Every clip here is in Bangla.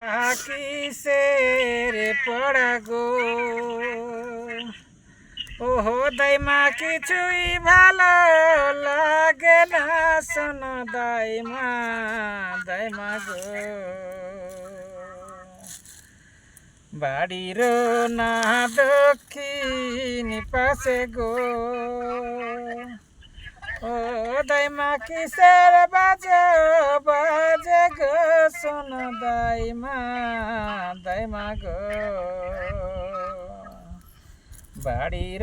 কিসের পড়া গো ওহো দাইমা কিছুই ভালো লাগে না শোনো দাইমা গো বাড়ির না দক্ষিণ পাশে গো ও দাইমা কিসের বাজে গো শোনো দাইমা গো বাড়ির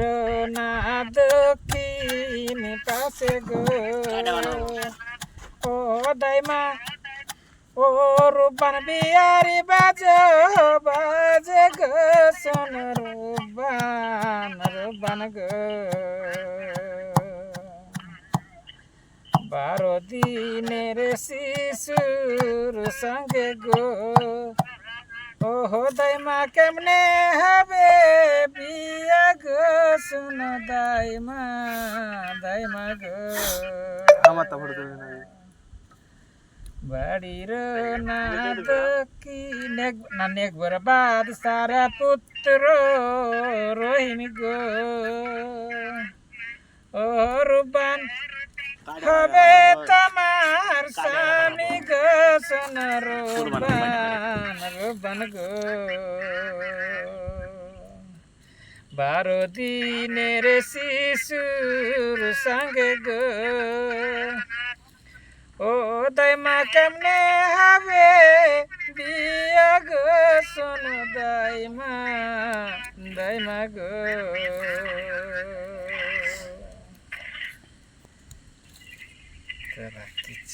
না দক্ষিণ পাশে গো ও দাইমা ও রূপান বিয়ারি বাজে গো শোনো রূপান গো 12 দিনের শিশুর সঙ্গে গো ওহো দাইমা কেমনে হবে বিয়া গো শোনো দাইমা গো বাড়ির না দক্ষিণ একবার বাদ সারা পুত্র রহিম গো ও রূপান হবে তোমার স্বামী গো শোনো রূপান গো 12 দিনের শিশুর সঙ্গে গো ও দাইমা কেমনে হবে বিয়া গো শোনো দাইমা গো